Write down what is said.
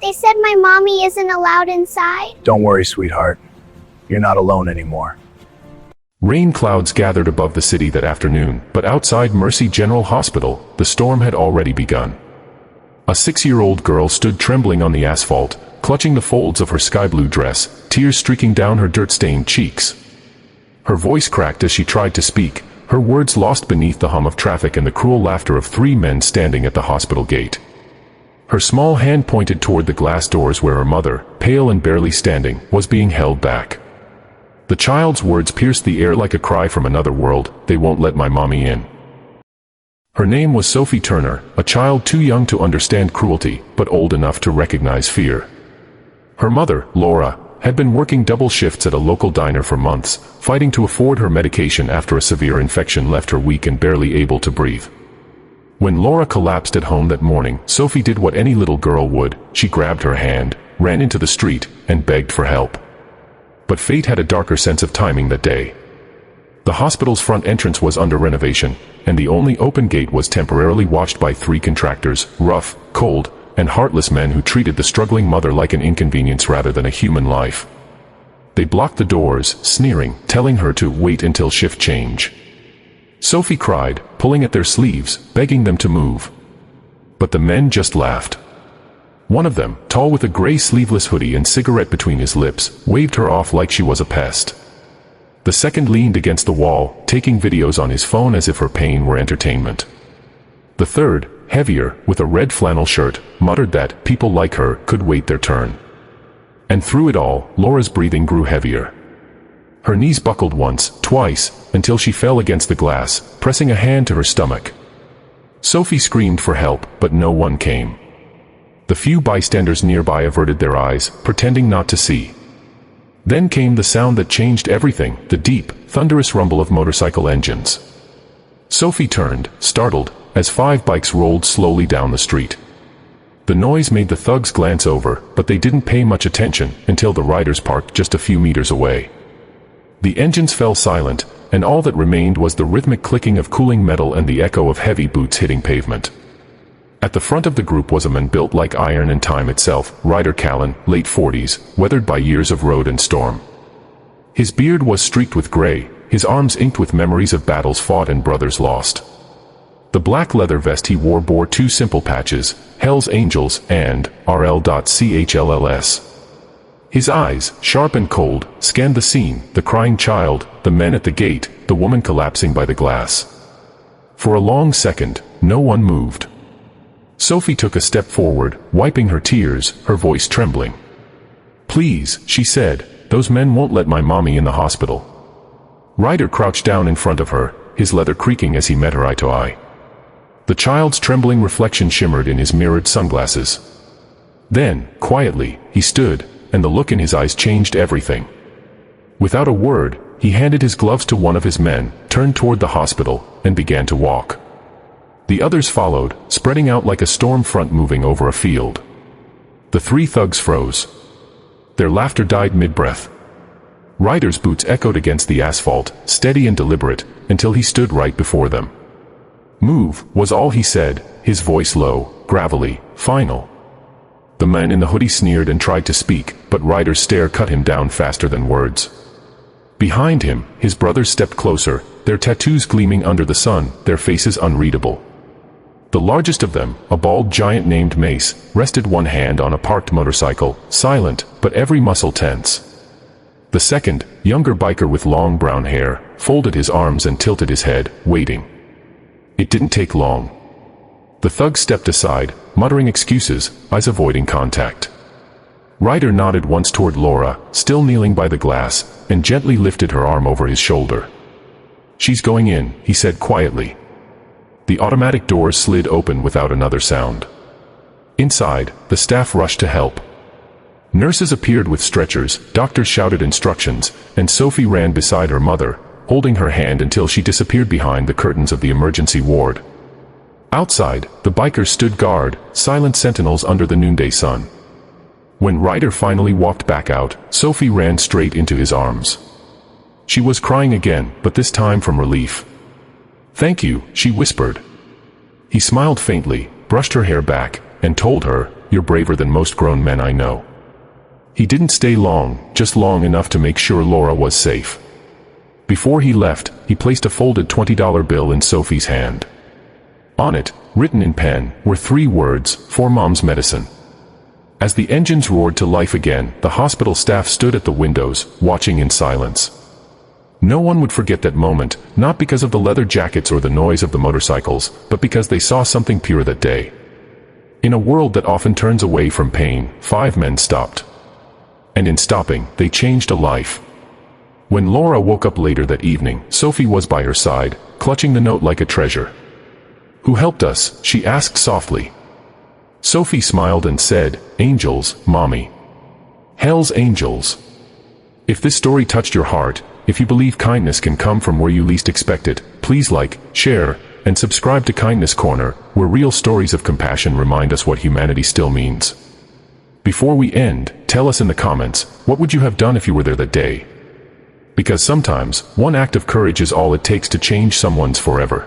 They said my mommy isn't allowed inside. Don't worry, sweetheart. You're not alone anymore. Rain clouds gathered above the city that afternoon, but outside Mercy General Hospital, the storm had already begun. A 6-year-old girl stood trembling on the asphalt, clutching the folds of her sky-blue dress, tears streaking down her dirt-stained cheeks. Her voice cracked as she tried to speak, her words lost beneath the hum of traffic and the cruel laughter of 3 men standing at the hospital gate. Her small hand pointed toward the glass doors where her mother, pale and barely standing, was being held back. The child's words pierced the air like a cry from another world. "They won't let my mommy in." Her name was Sophie Turner, a child too young to understand cruelty, but old enough to recognize fear. Her mother, Laura, had been working double shifts at a local diner for months, fighting to afford her medication after a severe infection left her weak and barely able to breathe. When Laura collapsed at home that morning, Sophie did what any little girl would. She grabbed her hand, ran into the street, and begged for help. But fate had a darker sense of timing that day. The hospital's front entrance was under renovation, and the only open gate was temporarily watched by 3 contractors, rough, cold, and heartless men who treated the struggling mother like an inconvenience rather than a human life. They blocked the doors, sneering, telling her to wait until shift change. Sophie cried, pulling at their sleeves, begging them to move. But the men just laughed. One of them, tall with a gray sleeveless hoodie and cigarette between his lips, waved her off like she was a pest. The second leaned against the wall, taking videos on his phone as if her pain were entertainment. The third, heavier, with a red flannel shirt, muttered that people like her could wait their turn. And through it all, Laura's breathing grew heavier. Her knees buckled once, twice, until she fell against the glass, pressing a hand to her stomach. Sophie screamed for help, but no one came. The few bystanders nearby averted their eyes, pretending not to see. Then came the sound that changed everything, the deep, thunderous rumble of motorcycle engines. Sophie turned, startled, as 5 bikes rolled slowly down the street. The noise made the thugs glance over, but they didn't pay much attention until the riders parked just a few meters away. The engines fell silent, and all that remained was the rhythmic clicking of cooling metal and the echo of heavy boots hitting pavement. At the front of the group was a man built like iron and time itself, Ryder Callan, late 40s, weathered by years of road and storm. His beard was streaked with gray, his arms inked with memories of battles fought and brothers lost. The black leather vest he wore bore 2 simple patches, Hell's Angels and RL.CHLLS. His eyes, sharp and cold, scanned the scene, the crying child, the men at the gate, the woman collapsing by the glass. For a long second, no one moved. Sophie took a step forward, wiping her tears, her voice trembling. "Please," she said, "those men won't let my mommy in the hospital." Ryder crouched down in front of her, his leather creaking as he met her eye to eye. The child's trembling reflection shimmered in his mirrored sunglasses. Then, quietly, he stood, and the look in his eyes changed everything. Without a word, he handed his gloves to one of his men, turned toward the hospital, and began to walk. The others followed, spreading out like a storm front moving over a field. The 3 thugs froze. Their laughter died mid-breath. Ryder's boots echoed against the asphalt, steady and deliberate, until he stood right before them. "Move," was all he said, his voice low, gravelly, final. The man in the hoodie sneered and tried to speak, but Ryder's stare cut him down faster than words. Behind him, his brothers stepped closer, their tattoos gleaming under the sun, their faces unreadable. The largest of them, a bald giant named Mace, rested one hand on a parked motorcycle, silent, but every muscle tense. The second, younger biker with long brown hair, folded his arms and tilted his head, waiting. It didn't take long. The thug stepped aside, muttering excuses, eyes avoiding contact. Ryder nodded once toward Laura, still kneeling by the glass, and gently lifted her arm over his shoulder. "She's going in," he said quietly. The automatic doors slid open without another sound. Inside, the staff rushed to help. Nurses appeared with stretchers, doctors shouted instructions, and Sophie ran beside her mother, holding her hand until she disappeared behind the curtains of the emergency ward. Outside, the bikers stood guard, silent sentinels under the noonday sun. When Ryder finally walked back out, Sophie ran straight into his arms. She was crying again, but this time from relief. "Thank you," she whispered. He smiled faintly, brushed her hair back, and told her, you're braver than most grown men I know." He didn't stay long, just long enough to make sure Laura was safe. Before he left, he placed a folded $20 bill in Sophie's hand. On it, written in pen, were 3 words, "For Mom's medicine." As the engines roared to life again, the hospital staff stood at the windows, watching in silence. No one would forget that moment, not because of the leather jackets or the noise of the motorcycles, but because they saw something pure that day. In a world that often turns away from pain, 5 men stopped. And in stopping, they changed a life. When Laura woke up later that evening, Sophie was by her side, clutching the note like a treasure. "Who helped us?" she asked softly. Sophie smiled and said, "Angels, Mommy. Hell's angels." If this story touched your heart, if you believe kindness can come from where you least expect it, please like, share, and subscribe to Kindness Corner, where real stories of compassion remind us what humanity still means. Before we end, tell us in the comments, what would you have done if you were there that day? Because sometimes, one act of courage is all it takes to change someone's forever.